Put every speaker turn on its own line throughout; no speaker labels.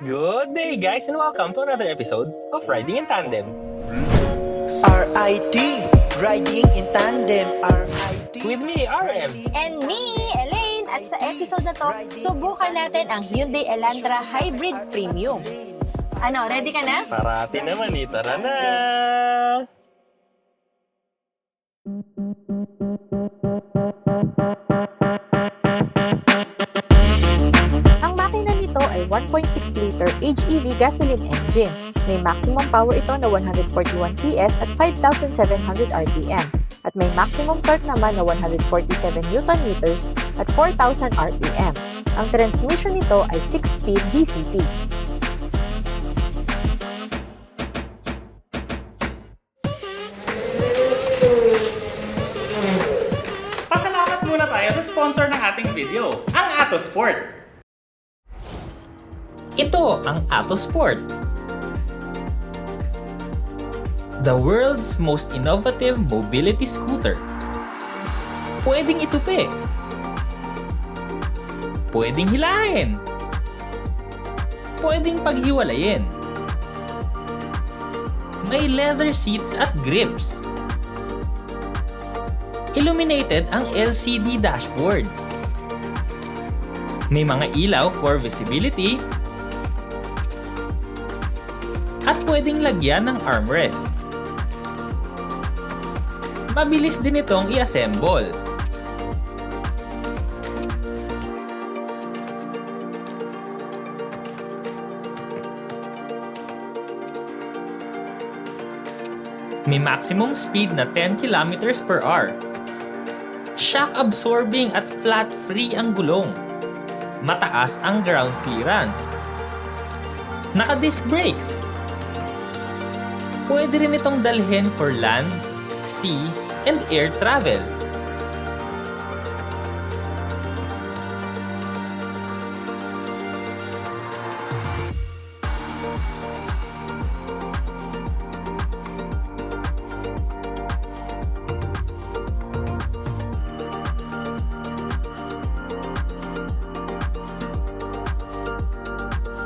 Good day, guys, and welcome to another episode of Riding in Tandem.
RIT, Riding in Tandem, RIT.
With me, RM.
And me, Elaine. At sa episode na to, subukan natin ang Hyundai Elantra Hybrid Premium. Ano, ready ka na?
Parati naman, tara na!
Ang makina nito ay 1.6-liter HEV gasoline engine. May maximum power ito na 141 PS at 5,700 RPM. At may maximum torque naman na 147 Nm at 4,000 RPM. Ang transmission nito ay 6-speed DCT.
Pasalamat muna tayo sa sponsor ng ating video, ang Atosport. Ito ang Atosport, the world's most innovative mobility scooter. Pwedeng itupi, pwedeng hilahin, pwedeng paghiwalayin. May leather seats at grips. Illuminated ang LCD dashboard. May mga ilaw for visibility. At pwedeng lagyan ng armrest. Mabilis din itong i-assemble. May maximum speed na 10 km/h. Shock absorbing at flat free ang gulong. Mataas ang ground clearance. Naka-disc brakes. Pwede rin itong dalhin for land, sea, and air travel.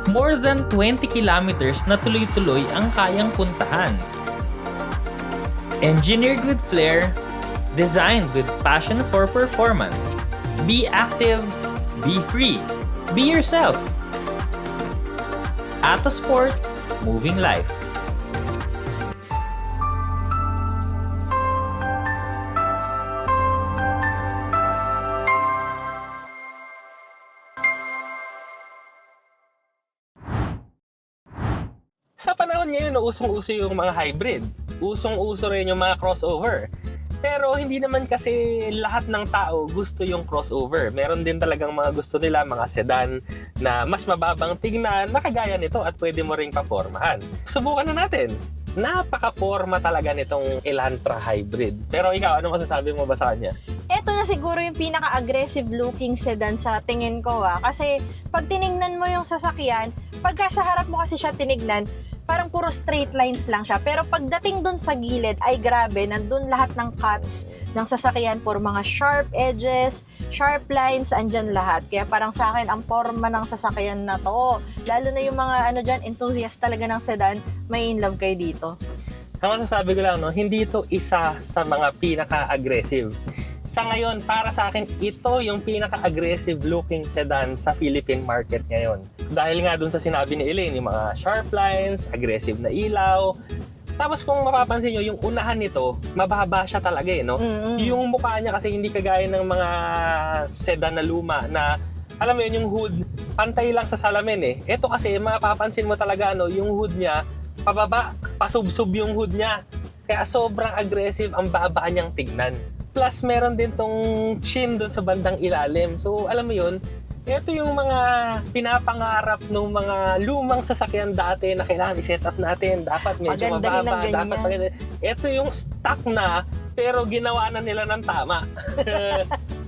More than 20 kilometers na tuloy-tuloy ang kayang puntahan. Engineered with flair, designed with passion for performance. Be active, be free, be yourself. Atosport, moving life. Sa panahon ngayon, usong-uso yung mga hybrid. Usong-uso rin yung mga crossover. Pero hindi naman kasi lahat ng tao gusto yung crossover. Meron din talagang mga gusto nila, mga sedan na mas mababang tignan, nakagaya nito at pwede mo ring papormahan. Subukan na natin. Napaka-porma talaga nitong Elantra Hybrid. Pero ikaw, ano masasabi mo ba sa kanya?
Ito na siguro yung pinaka-aggressive looking sedan sa tingin ko kasi pag tinignan mo yung sasakyan, pagka sa harap mo kasi siya tinignan, parang puro straight lines lang siya. Pero pagdating dun sa gilid, ay grabe, nandun lahat ng cuts ng sasakyan, puro mga sharp edges, sharp lines, andyan lahat. Kaya parang sa akin, ang forma ng sasakyan na to, lalo na yung mga enthusiast talaga ng sedan, may in love kayo dito.
Ang masasabi ko lang, hindi ito isa sa mga pinaka-aggressive. Sa ngayon, para sa akin, ito yung pinaka-aggressive looking sedan sa Philippine market ngayon. Dahil nga dun sa sinabi ni Elaine, yung mga sharp lines, aggressive na ilaw. Tapos kung mapapansin nyo, yung unahan nito, mababa siya talaga no? Yung mukha niya kasi hindi kagaya ng mga sedan na luma na, alam mo yun, yung hood, pantay lang sa salamin Ito kasi, mapapansin mo talaga, yung hood niya, pababa, pasubsob yung hood niya. Kaya sobrang aggressive ang baba niyang tignan. Plus, meron din tong chin doon sa bandang ilalim. So, alam mo yun, ito yung mga pinapangarap ng mga lumang sasakyan dati na kailangan i-set up natin. Dapat medyo mababa, dapat maganda. Ito yung stock na, pero ginawa na nila ng tama.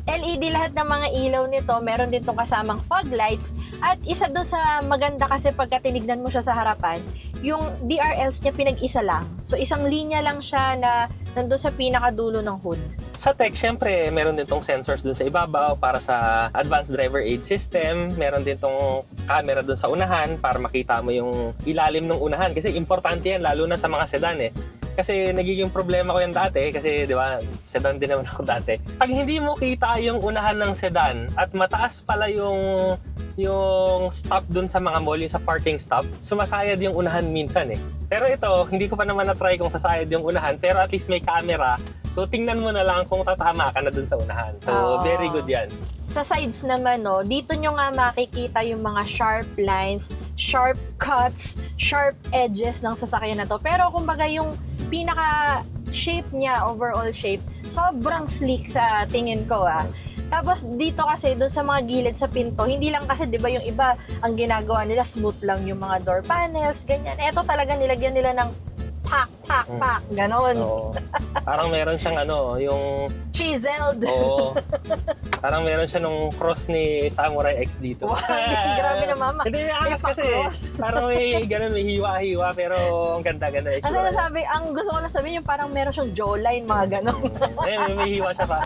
LED lahat ng mga ilaw nito. Meron din tong kasamang fog lights. At isa doon sa maganda kasi pagka tinignan mo siya sa harapan, yung DRLs niya pinag-isa lang. So isang linya lang siya na nandun sa pinakadulo ng hood.
Sa tech, syempre, meron din tong sensors dun sa ibabaw para sa advanced driver aid system. Meron din tong camera dun sa unahan para makita mo yung ilalim ng unahan. Kasi importante yan, lalo na sa mga sedan eh. Kasi nagiging problema ko yan dati, kasi di ba, sedan din naman ako dati. Pag hindi mo kita yung unahan ng sedan at mataas pala yung stop dun sa mga mall, yung sa parking stop, sumasayad yung unahan minsan eh. Pero ito, hindi ko pa naman na-try kung sasayad yung unahan, pero at least may camera. So tingnan mo na lang kung tatama ka na dun sa unahan. So very good yan.
Sa sides naman, no, dito nyo nga makikita yung mga sharp lines, sharp cuts, sharp edges ng sasakyan na to. Pero kumbaga yung pinaka shape niya, overall shape, sobrang sleek sa tingin ko Tapos dito kasi doon sa mga gilid sa pinto, hindi lang kasi 'di ba yung iba ang ginagawa nila smooth lang yung mga door panels, ganyan. Ito talaga nilagyan nila ng pak, ganon.
Oo. Parang meron siyang yung
Chiseled.
Oo. Parang meron siya nung cross ni Samurai X dito.
Wow, grabe na mama.
Hindi, angas kasi.
cross.
Parang may ganun, may hiwa-hiwa, pero ang ganda-ganda.
Kasi nasabi, ang gusto ko na sabihin yung parang meron siyang jawline, mga ganon.
May hiwa siya pa.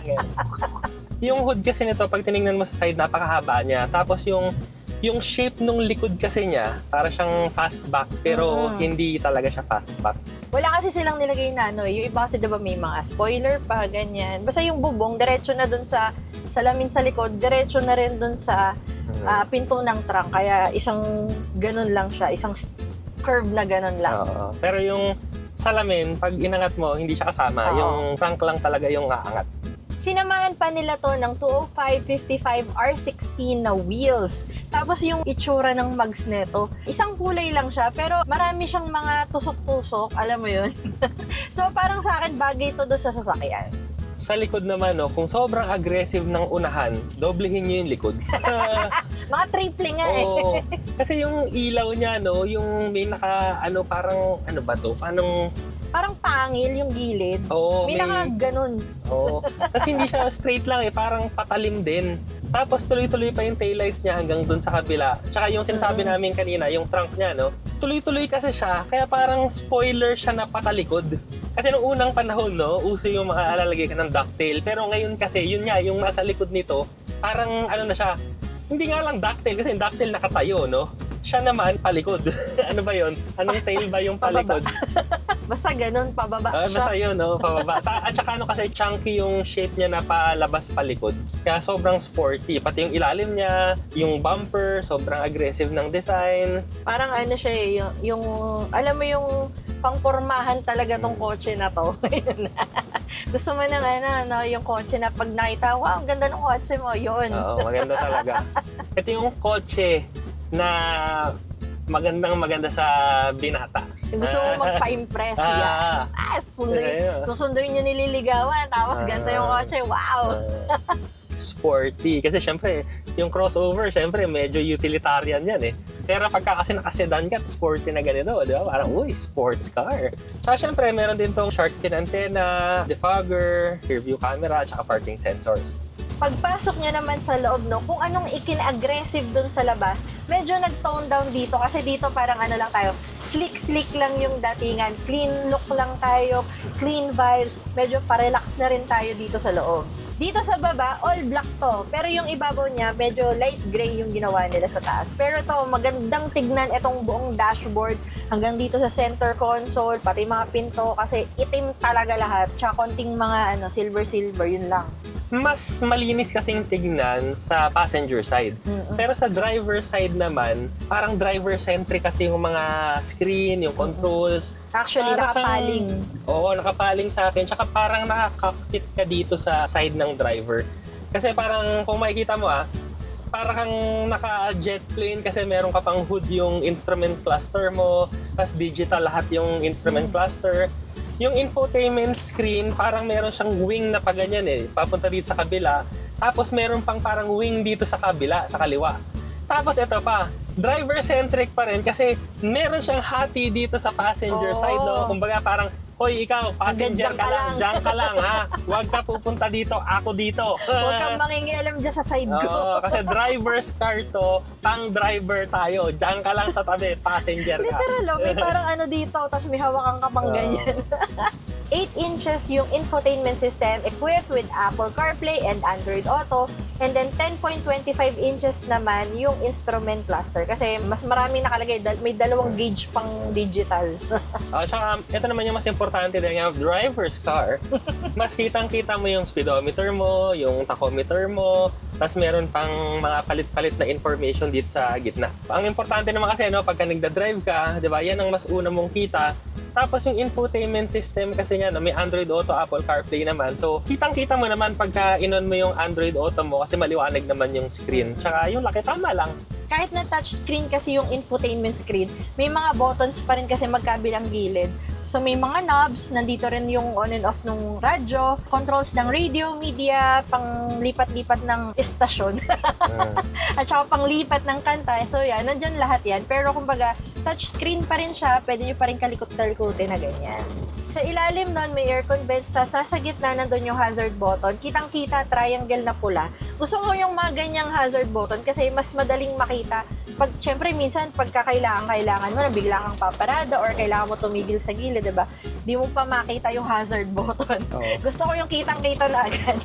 Yung hood kasi nito, pag tinignan mo sa side, napakahaba niya. Tapos yung shape nung likod kasi niya, para siyang fastback, pero hindi talaga siya fastback.
Wala kasi silang nilagay na yung iba kasi diba may mga spoiler pa, ganyan. Basta yung bubong, diretso na dun sa salamin sa likod, diretso na rin dun sa pinto ng trunk. Kaya isang ganun lang siya, isang curve na ganun lang.
Pero yung salamin, pag inangat mo, hindi siya kasama. Yung trunk lang talaga yung aangat.
Sinamahan pa nila to ng 205/55 R16 na wheels. Tapos yung itsura ng mags neto, isang kulay lang siya, pero marami siyang mga tusok-tusok, alam mo yun? So parang sa akin, bagay to do sa sasakyan.
Sa likod naman, kung sobrang aggressive ng unahan, doblehin nyo yung likod.
Mga triple nga
Oo. Kasi yung ilaw niya, yung may parang, ano ba to?
Parang pangil yung gilid.
Oo,
may naka-ganon.
Oo. Tapos hindi siya straight lang parang patalim din. Tapos tuloy-tuloy pa yung taillights niya hanggang dun sa kabila. Tsaka yung sinasabi namin kanina, yung trunk niya, tuloy-tuloy kasi siya, kaya parang spoiler siya na patalikod. Kasi nung unang panahon, uso yung mga alalagay ka ng ducktail. Pero ngayon kasi, yun nga, yung nasa likod nito, parang na siya, hindi nga lang ducktail, kasi yung ducktail nakatayo, siya naman palikod. Ano ba yun? Anong tail ba yung palikod?
Basta ganun, pababa siya.
Basta yun, pababa. At saka kasi chunky yung shape niya na palabas palikod. Kaya sobrang sporty. Pati yung ilalim niya, yung bumper, sobrang aggressive ng design.
Parang siya yung alam mo yung pangpormahan talaga tong kotse na to. Gusto mo ng yung kotse na pag nakita, wow, ang ganda ng kotse mo, yun.
Oo, maganda talaga. Ito yung kotse na maganda sa binata.
Gusto mo magpa-impress yan. Susunduin niyo nililigawan, tapos ganito yung kotse, wow!
Sporty. Kasi syempre, yung crossover, syempre, medyo utilitarian yan Pero pagka kasi nakasedan ka, sporty na ganito, di ba? Parang, sports car. Tsaka syempre, meron din tong shark fin antenna, defogger, rear view camera, tsaka parking sensors.
Pagpasok niya naman sa loob, kung anong ikin-aggressive dun sa labas, medyo nag-tone down dito kasi dito parang lang tayo, slick lang yung datingan, clean look lang tayo, clean vibes, medyo pa-relax na rin tayo dito sa loob. Dito sa baba, all black to, pero yung ibabaw niya, medyo light gray yung ginawa nila sa taas. Pero ito, magandang tignan itong buong dashboard hanggang dito sa center console, pati mga pinto, kasi itim talaga lahat, tsaka konting mga silver, yun lang.
Mas malinis kasing tignan sa passenger side. Pero sa driver side naman, parang driver-centric kasi yung mga screen, yung controls.
Actually, nakapaling.
Oo, nakapaling sa akin. Tsaka parang nakakapit ka dito sa side ng driver. Kasi parang, kung makikita mo parang kang naka-jet plane kasi meron ka pang hood yung instrument cluster mo, tas digital lahat yung instrument cluster. Yung infotainment screen, parang meron siyang wing na paganyan papunta dito sa kabila. Tapos meron pang parang wing dito sa kabila, sa kaliwa. Tapos ito pa, driver-centric pa rin kasi meron siyang hati dito sa passenger side, Kumbaga parang Hoy, ikaw, passenger
Hanggang
ka lang, diyan ka lang ha. Huwag ka pupunta dito, ako dito.
Huwag kang mangingialam dyan sa side ko.
Oo, kasi driver's car to, pang driver tayo. Diyan ka lang sa tabi, passenger ka.
Literal, oh, may parang ano dito, tapos may hawakan ka pang ganyan. 8 inches yung infotainment system equipped with Apple CarPlay and Android Auto. And then 10.25 inches naman yung instrument cluster. Kasi mas marami nakalagay, may dalawang gauge pang digital.
Tsaka, ito naman yung mas importante dahil yung driver's car. Mas kitang-kita mo yung speedometer mo, yung tachometer mo, tapos meron pang mga palit-palit na information dito sa gitna. Ang importante naman kasi, pagka nagda-drive ka, di ba, yan ang mas una mong kita. Tapos yung infotainment system kasi nga, may Android Auto, Apple CarPlay naman. So, kitang-kita mo naman pagka inon mo yung Android Auto mo kasi maliwanag naman yung screen. Tsaka yung laki, tama lang.
Kahit na touchscreen kasi yung infotainment screen, may mga buttons pa rin kasi magkabilang gilid. So may mga knobs, nandito rin yung on and off ng radyo, controls ng radio, media, pang lipat-lipat ng istasyon, at saka pang lipat ng kanta. So yan, nandyan lahat yan. Pero kumbaga, touchscreen pa rin siya, pwede nyo pa rin kalikot-kalikutin na ganyan. Sa ilalim nun, may aircon vents, tapos nasa gitna nandun yung hazard button. Kitang-kita, triangle na pula. Gusto ko yung mga ganyang hazard button kasi mas madaling makita. Siyempre, minsan, kailangan mo na bigla kang paparada or kailangan mo tumigil sa gilid, diba? Di mo pa makita yung hazard button.
Oo.
Gusto ko yung kitang-kita na agad.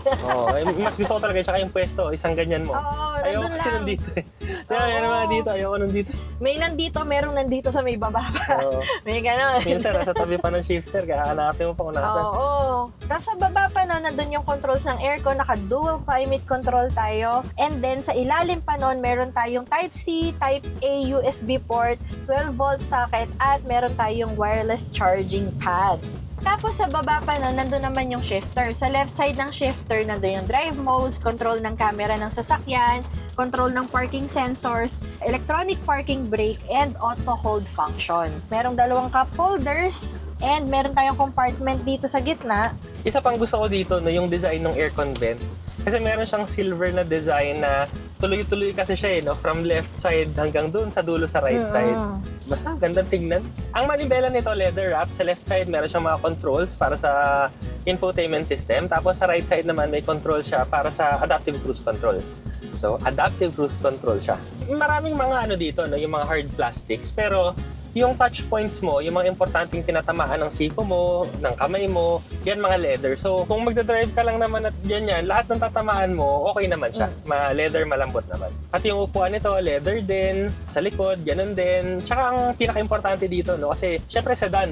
Mas gusto ko talaga, tsaka yung pwesto, isang ganyan mo.
Oo,
Ayoko
nandun
kasi
lang.
nandito eh. Yan mga dito, ayoko nandito.
May merong nandito sa may baba pa.
Oo.
May gano'n.
Minsan, nasa tabi pa ng shifter, kaya hanapin mo pa kung nasan.
Oo. Tapos sa baba pa no, nandun yung controls ng aircon, naka-dual climate control tayo. And then sa ilalim pa nun, meron tayong Type-C, Type-A USB port, 12-volt socket, at meron tayong wireless charging pad. Tapos sa baba pa nun, nandun naman yung shifter. Sa left side ng shifter, nandun yung drive modes, control ng camera ng sasakyan, control ng parking sensors, electronic parking brake, and auto hold function. Merong dalawang cup holders, and meron tayong compartment dito sa gitna.
Isa pang gusto ko dito, yung design ng aircon vents. Kasi meron siyang silver na design na tuloy-tuloy kasi siya from left side hanggang dun sa dulo sa right side. Basta, gandang tignan. Ang manibela nito, leather wrap. Sa left side, meron siyang mga controls para sa infotainment system. Tapos sa right side naman, may control siya para sa adaptive cruise control. So, adaptive cruise control siya. Maraming mga dito, yung mga hard plastics. Pero, yung touch points mo, yung mga importanteng tinatamaan ng siko mo, ng kamay mo, yan mga leather. So, kung magdadrive ka lang naman at yan, lahat ng tatamaan mo, okay naman siya. Leather, malambot naman. At yung upuan nito, leather din. Sa likod, ganun din. Tsaka ang pinaka-importante dito, kasi syempre sedan,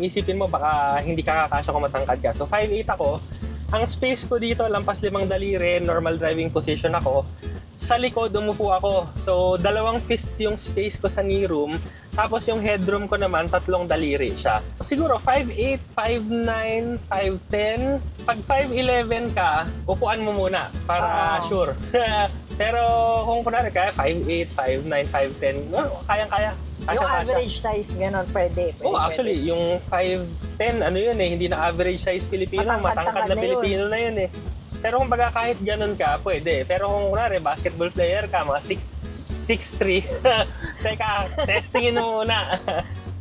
isipin mo baka hindi ka kakasya kung matangkad ka. So, 5'8" ako. Ang space ko dito, lampas 5 daliri, normal driving position ako. Sa likod, umupo ako. So, 2 fist yung space ko sa knee room. Tapos yung headroom ko naman, 3 daliri siya. Siguro, 5'8", 5'9", 5'10". Pag 5'11 ka, upuan mo muna para sure. Pero kung kunwari kaya 5'8", 5'9", 5'10", kayang-kaya.
Yung average size, gano'n, pwede.
Actually, yung 5'10", hindi na average size Filipino, matangkad na Pilipino na yun eh. Pero kung baga kahit ganun ka, pwede. Pero kung kunwari, basketball player ka, mga 6'3", teka, testingin mo muna.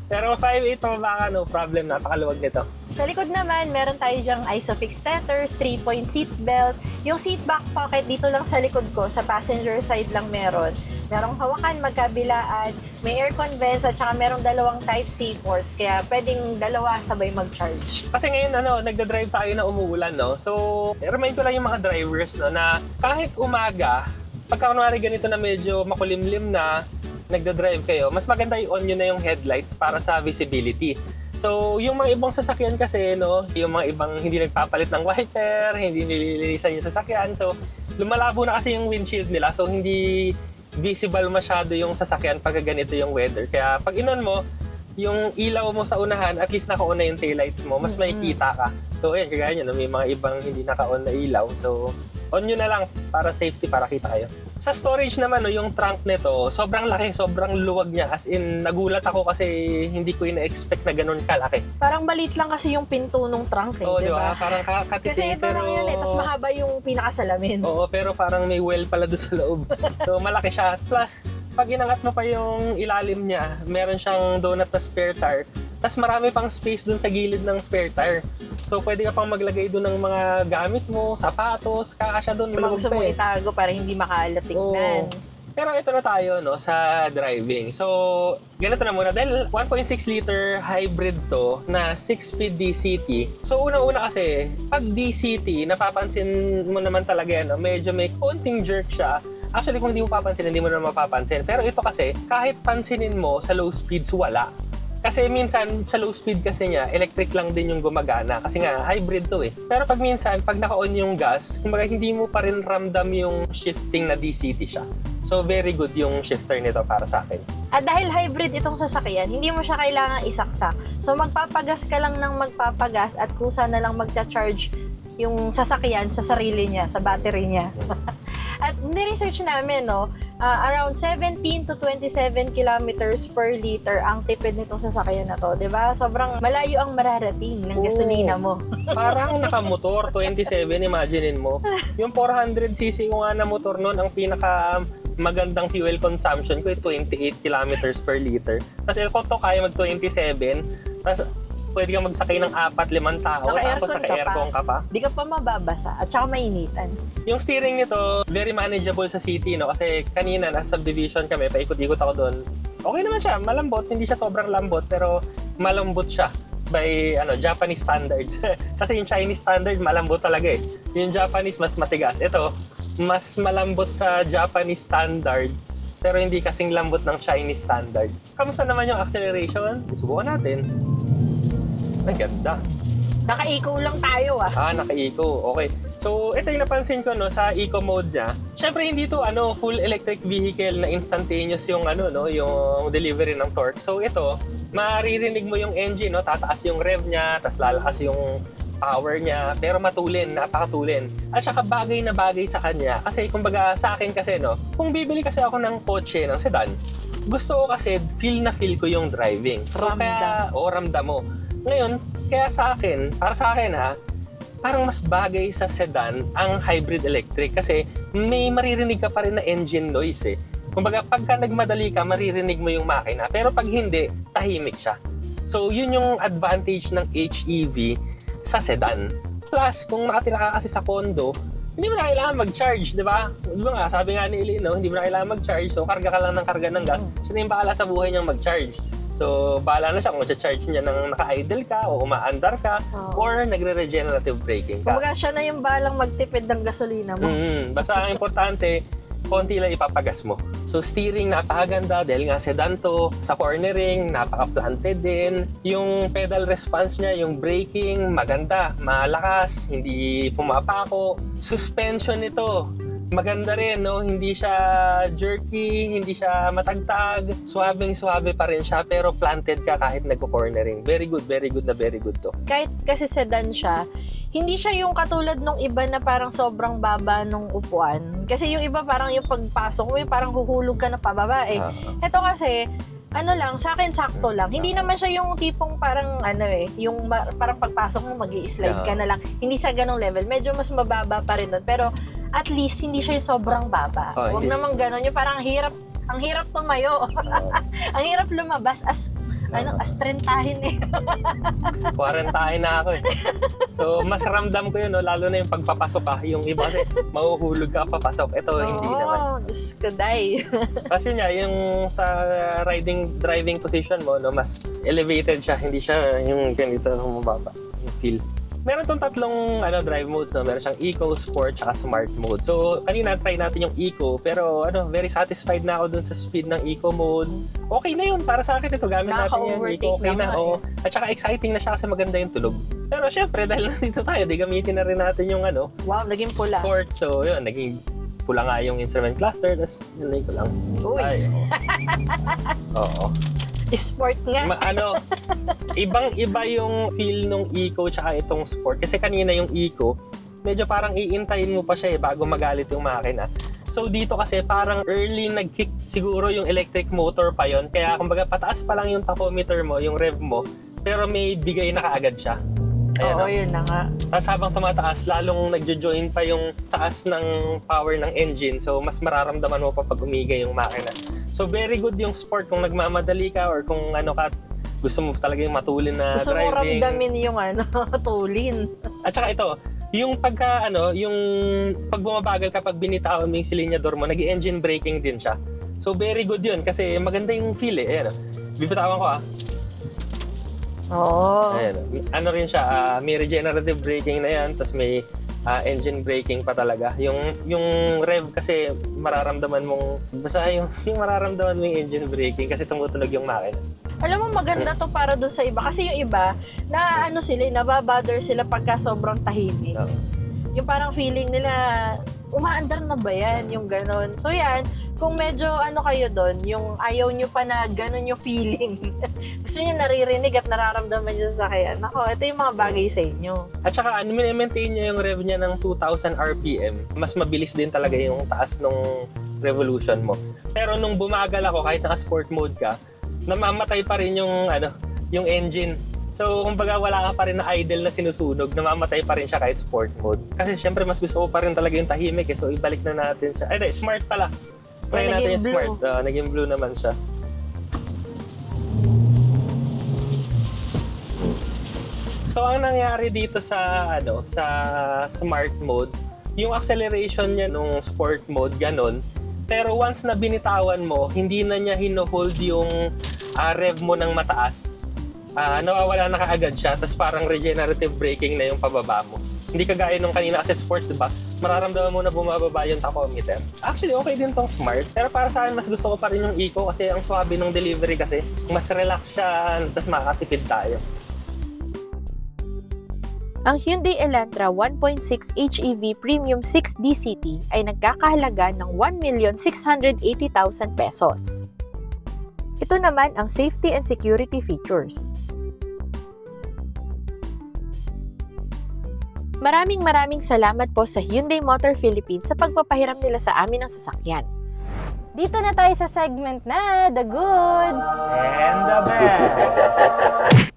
Pero 5'8" pa baka, no problem, napakaluwag nito.
Sa likod naman, meron tayo dyang ISOFIX tethers, 3-point seat belt. Yung seat back pocket dito lang sa likod ko, sa passenger side lang meron. Merong hawakan magkabilaan, may aircon vents, at saka merong 2 Type-C ports. Kaya pwedeng 2 sabay mag-charge.
Kasi ngayon, nagda-drive tayo na umuulan, no? So, remind ko lang yung mga drivers, no, na kahit umaga, pagka kunwari ganito na medyo makulimlim na, nagda-drive kayo, mas maganda i-on nyo na yung headlights para sa visibility. So, yung mga ibang sasakyan kasi, yung mga ibang hindi nagpapalit ng wiper, hindi nililinisan yung sasakyan. So, lumalabo na kasi yung windshield nila. So, hindi visible masyado yung sasakyan pag ganito yung weather. Kaya pag in-on mo, yung ilaw mo sa unahan, at least naka-on na yung taillights mo, mas makikita ka. So, ayan, kagaya nyo, may mga ibang hindi naka-on na ilaw. So, on nyo na lang para safety, para kita kayo. Sa storage naman, yung trunk nito, sobrang laki, sobrang luwag niya. As in, nagulat ako kasi hindi ko ina-expect na ganun kalaki.
Parang maliit lang kasi yung pinto ng trunk
Oo,
di ba?
Parang katiting.
Kasi ito lang yun tapos mahaba yung pinakasalamin.
Oo, pero parang may well pala doon sa loob. So, malaki siya. Plus, pag inangat mo pa yung ilalim niya, meron siyang donut na spare tire. Tapos marami pang space dun sa gilid ng spare tire. So pwede ka pang maglagay dun ng mga gamit mo, sapatos, kakasya dun.
Yung mga gusto mo itago para hindi makalat tignan.
Pero ito na tayo no sa driving. So, ganito na muna. Dahil 1.6 liter hybrid to na 6-speed DCT. So, unang-una kasi, pag DCT, napapansin mo naman talaga yan, no? Medyo may konting jerk siya. Actually, kung hindi mo papansin, hindi mo naman mapapansin. Pero ito kasi, kahit pansinin mo sa low speeds, wala. Kasi minsan, sa low speed kasi niya, electric lang din yung gumagana. Kasi nga, hybrid to eh. Pero pag minsan, pag naka-on yung gas, kumbaga hindi mo pa rin ramdam yung shifting na DCT siya. So, very good yung shifter nito para sa akin.
At dahil hybrid itong sasakyan, hindi mo siya kailangan isaksak. So, magpapagas ka lang ng magpapagas at kusa na lang magcha-charge yung sasakyan sa sarili niya, sa battery niya. At ni-research namin, no, around 17 to 27 kilometers per liter ang tipid nitong sasakyan na to, di ba? Sobrang malayo ang mararating ng gasolina mo.
Parang nakamotor, 27, imaginein mo. Yung 400cc ko nga na motor nun, ang pinaka magandang fuel consumption ko ay 28 kilometers per liter. Tapos kung to kaya mag 27, tapos pwede kang magsakay ng 4-5 tao, tapos naka-aircon ka pa.
Di ka pa mababasa at saka mainitan.
Yung steering nito, very manageable sa city, no? Kasi kanina, nasa subdivision kami, paikot-ikot ako doon. Okay naman siya, malambot. Hindi siya sobrang lambot, pero malambot siya by Japanese standards. Kasi yung Chinese standard, malambot talaga eh. Yung Japanese, mas matigas. Ito, mas malambot sa Japanese standard, pero hindi kasing lambot ng Chinese standard. Kamusta naman yung acceleration? Subukan natin. Ang ganda.
Naka-eco lang tayo
Naka-eco. Okay. So, ito yung napansin ko no sa eco mode niya. Syempre hindi to full electric vehicle na instantaneous yung yung delivery ng torque. So, ito, maririnig mo yung engine, no, tataas yung rev niya, tas lalakas yung power niya, pero matulin, napakatulin. At saka bagay na bagay sa kanya. Kasi kumbaga sa akin kasi kung bibili kasi ako ng kotse, ng sedan, gusto ko kasi feel na feel ko yung driving. So ramdam mo. Ngayon, kaya sa akin, para sa akin parang mas bagay sa sedan ang hybrid electric kasi may maririnig ka pa rin na engine noise eh. Kumbaga, pagka nagmadali ka, maririnig mo yung makina. Pero pag hindi, tahimik siya. So, yun yung advantage ng HEV sa sedan. Plus, kung nakatira ka kasi sa condo, hindi mo na kailangan mag-charge, di ba? Di ba nga, sabi nga ni Elino, hindi mo na kailangan mag-charge. So, karga ka lang ng karga ng gas. Siya na yung bahala sa buhay niyang mag-charge. So, bahala na siya kung charge niya ng naka-idle ka o umaandar ka or nagre-regenerative braking ka.
Kumbaga siya na yung balang magtipid ng gasolina mo.
Basta ang importante, konti lang ipapagas mo. So, steering napakaganda dahil nga sedan to. Sa cornering, napaka-planted din. Yung pedal response niya, yung braking, maganda, malakas, hindi pumapako. Suspension nito, maganda rin, no? Hindi siya jerky, hindi siya matagtag. Suwabing-suwabe pa rin siya, pero planted ka kahit nagko-cornering. Very good to.
Kahit kasi sedan siya, hindi siya yung katulad nung iba na parang sobrang baba nung upuan. Kasi yung iba parang yung pagpasok mo, yung parang huhulog ka na pababa eh. Ito kasi, sa akin sakto lang. Hindi naman siya yung tipong parang yung parang pagpasok mo magi-slide ka na lang. Hindi sa ganong level. Medyo mas mababa pa rin doon. Pero at least hindi siya yung sobrang baba. Huwag naman ganon. Yung parang ang hirap tumayo. Ang hirap lumabas as trentahin eh.
40 na ako eh. So, mas ramdam ko yun, no? Lalo na yung pagpapasok ka. Yung iba kasi mahuhulog ka papasok. Ito, hindi naman.
Diyos ko, day.
Kasi niya, yung sa driving position mo, no, mas elevated siya. Hindi siya yung ganito mababa. Yung feel. Meron tong tatlong drive modes, no? Meron siyang Eco, Sport, at Smart mode. So, kanina try natin yung Eco, pero very satisfied na ako dun sa speed ng Eco mode. Okay na yun, para sa akin ito, gamit natin yan. Eco, okay na. At saka exciting na siya kasi maganda yung tulog. Pero syempre, dahil nandito tayo, gamitin na rin natin yung
wow, naging pula.
Sport. So, yun, naging pula nga yung instrument cluster, tapos nilay ko lang.
Uy!
Ay, oo.
Sport nga.
Ibang-iba yung feel nung Eco tsaka itong Sport. Kasi kanina yung Eco, medyo parang iintayin mo pa siya bago magalit yung makina. So dito kasi parang early nag-kick siguro yung electric motor pa yon. Kaya kumbaga pataas pa lang yung tachometer mo, yung rev mo, pero may bigay na kaagad siya.
Oo, yun na nga.
Tapos habang tumataas, lalong nagjo-join pa yung taas ng power ng engine. So, mas mararamdaman mo pa pag umigay yung makina. So, very good yung Sport kung nagmamadali ka or kung gusto mo talaga yung matulin na
Gusto mo
driving.
ramdamin yung tulin.
At saka ito, yung yung pag bumabagal kapag binitawan mo yung silinyador mo, nag-engine braking din siya. So very good yun kasi maganda yung feel eh. Ayan, bibitawan ko
Oo.
Ayan, ano rin siya, may regenerative braking na yan, tapos may engine braking pa talaga. Yung rev kasi mararamdaman mong, basta yung mararamdaman mo yung engine braking kasi tumutunog yung makina.
Alam mo, maganda to para doon sa iba. Kasi yung iba, nababother sila pagka sobrang tahimik.
So,
Yung parang feeling nila, umaandar na ba yan? Yung ganon. So yan, kung medyo kayo doon, yung ayaw nyo pa na ganon yung feeling. Gusto nyo naririnig at nararamdaman nyo sa sakyan. Ako, ito yung mga bagay sa inyo.
At saka, maintain niya yung rev niya ng 2,000 RPM. Mas mabilis din talaga yung taas ng revolution mo. Pero nung bumagal ako, kahit naka-sport mode ka, namamatay pa rin yung engine. So, kumbaga wala ka pa rin na idle na sinusunog, namamatay pa rin siya kahit sport mode. Kasi syempre, mas gusto ko pa rin talaga yung tahimik eh. So, ibalik na natin siya. Ay, smart pala. Try natin yung smart. Naging blue naman siya. So, ang nangyari dito sa smart mode, yung acceleration niya nung sport mode, ganon. Pero once na binitawan mo, hindi na niya hino-hold yung rev mo ng mataas. Nawawala na kaagad siya, tapos parang regenerative braking na yung pababa mo. Hindi kagaya nung kanina kasi sports, diba? Mararamdaman mo na bumababa yung tachometer. Actually, okay din tong smart. Pero para sa akin, mas gusto ko pa rin yung eco kasi ang swabe ng delivery kasi. Mas relax siya, tapos makakatipid tayo.
Ang Hyundai Elantra 1.6 HEV Premium 6 DCT ay nagkakahalaga ng 1,680,000 pesos. Ito naman ang safety and security features. Maraming salamat po sa Hyundai Motor Philippines sa pagpapahiram nila sa amin ng sasakyan.
Dito na tayo sa segment na The Good.
And the bad!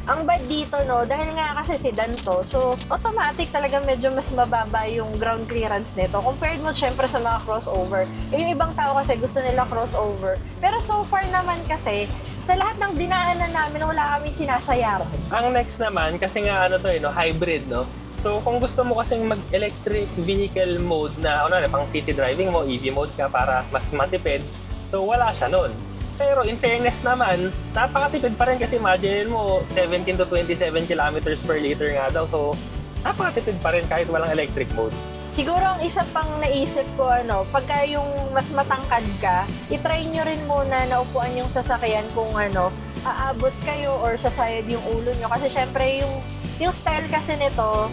Ang bad dito, dahil nga kasi sedan to, so automatic talaga medyo mas mababa yung ground clearance nito compared mo syempre sa mga crossover. Yung ibang tao kasi gusto nila crossover. Pero so far naman kasi, sa lahat ng dinaanan namin, wala kaming sinasayaran.
Ang next naman, kasi nga hybrid, no? So, kung gusto mo kasing mag-electric vehicle mode na, pang city driving mo, EV mode ka para mas matipid, so wala siya nun. Pero in fairness naman, napakatipid pa rin kasi imagine mo, 17 to 27 kilometers per liter nga daw. So, napakatipid pa rin kahit walang electric mode.
Siguro ang isa pang naisip ko, pagka yung mas matangkad ka, itry nyo rin muna na upuan yung sasakyan kung aabot kayo or sasayad yung ulo nyo. Kasi syempre yung style kasi nito,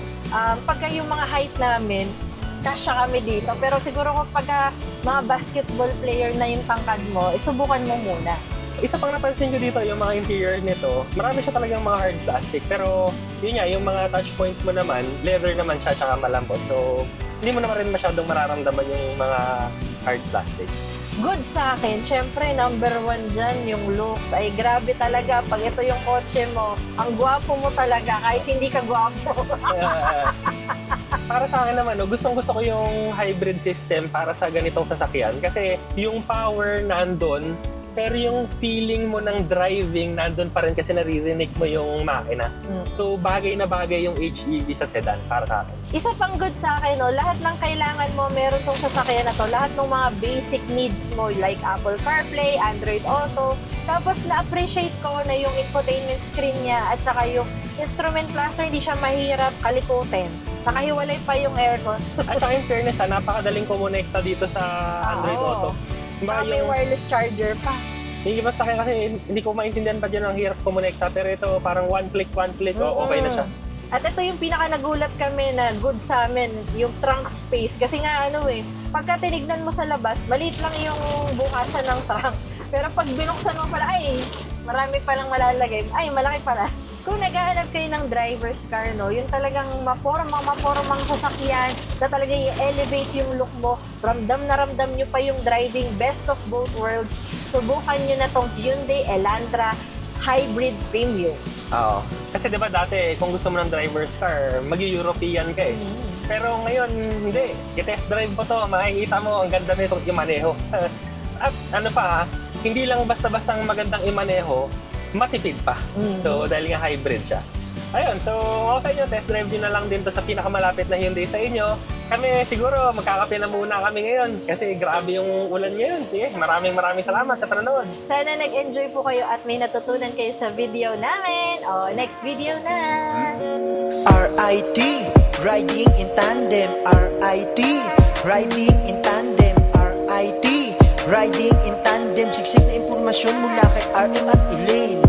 pagka yung mga height namin, kasya kami dito. Pero siguro kung pagka mga basketball player na yung tangkad mo, isubukan mo muna.
Isa pang napansin ko dito, yung mga interior nito, marami siya talagang mga hard plastic. Pero yun nga, yung mga touch points mo naman, leather naman siya, tsaka malambot. So, hindi mo naman rin masyadong mararamdaman yung mga hard plastic.
Good sa akin, syempre number one dyan, yung looks. Ay grabe talaga, pag ito yung kotse mo, ang gwapo mo talaga kahit hindi ka gwapo.
Para sa akin naman, gustong-gusto ko yung hybrid system para sa ganitong sasakyan kasi yung power nandun, pero yung feeling mo ng driving nandun pa rin kasi naririnig mo yung makina. So, bagay na bagay yung HEV sa sedan para sa akin.
Isa pang good sa akin, lahat ng kailangan mo, meron tong sasakyan na to. Lahat ng mga basic needs mo, like Apple CarPlay, Android Auto. Tapos, na-appreciate ko na yung infotainment screen niya at saka yung instrument cluster, hindi siya mahirap kalikutin. Nakahiwalay pa yung aircon.
At saka in fairness, napakadaling kumonekta dito sa Android Auto.
Saka may wireless charger pa.
Yung iba sa akin kasi hindi ko maintindihan pa dyan ang hirap kumonekta. Pero ito parang one click, okay na siya.
At ito yung pinaka nagulat kami na good sa amin, yung trunk space. Kasi nga pagka tinignan mo sa labas, maliit lang yung bukasan ng trunk. Pero pag binuksan mo pala, marami palang malalagay. Malaki pala. Kung naghahanap kayo ng driver's car, yung talagang mapormang sasakyan na talagang i-elevate yung look mo, ramdam na ramdam nyo pa yung driving best of both worlds, subukan nyo na tong Hyundai Elantra Hybrid Premium.
Oo. Kasi diba dati, kung gusto mo ng driver's car, mag-European ka eh. Pero ngayon, hindi. I-test drive mo to, makikita mo ang ganda nito yung maneho. At hindi lang basta-bastang magandang imaneho, matipid pa. So, dahil nga hybrid siya. Ayun, so ako sa inyo, test drive nyo na lang din to sa pinakamalapit na Hyundai sa inyo. Kami siguro magkakape na muna kami ngayon kasi grabe yung ulan ngayon. Sige, maraming salamat sa panonood.
Sana nag-enjoy po kayo at may natutunan kayo sa video namin. O, next video na!
RIT, riding in tandem. RIT, riding in tandem. RIT, riding in tandem. Siksik na impormasyon mula kay RM at Elaine.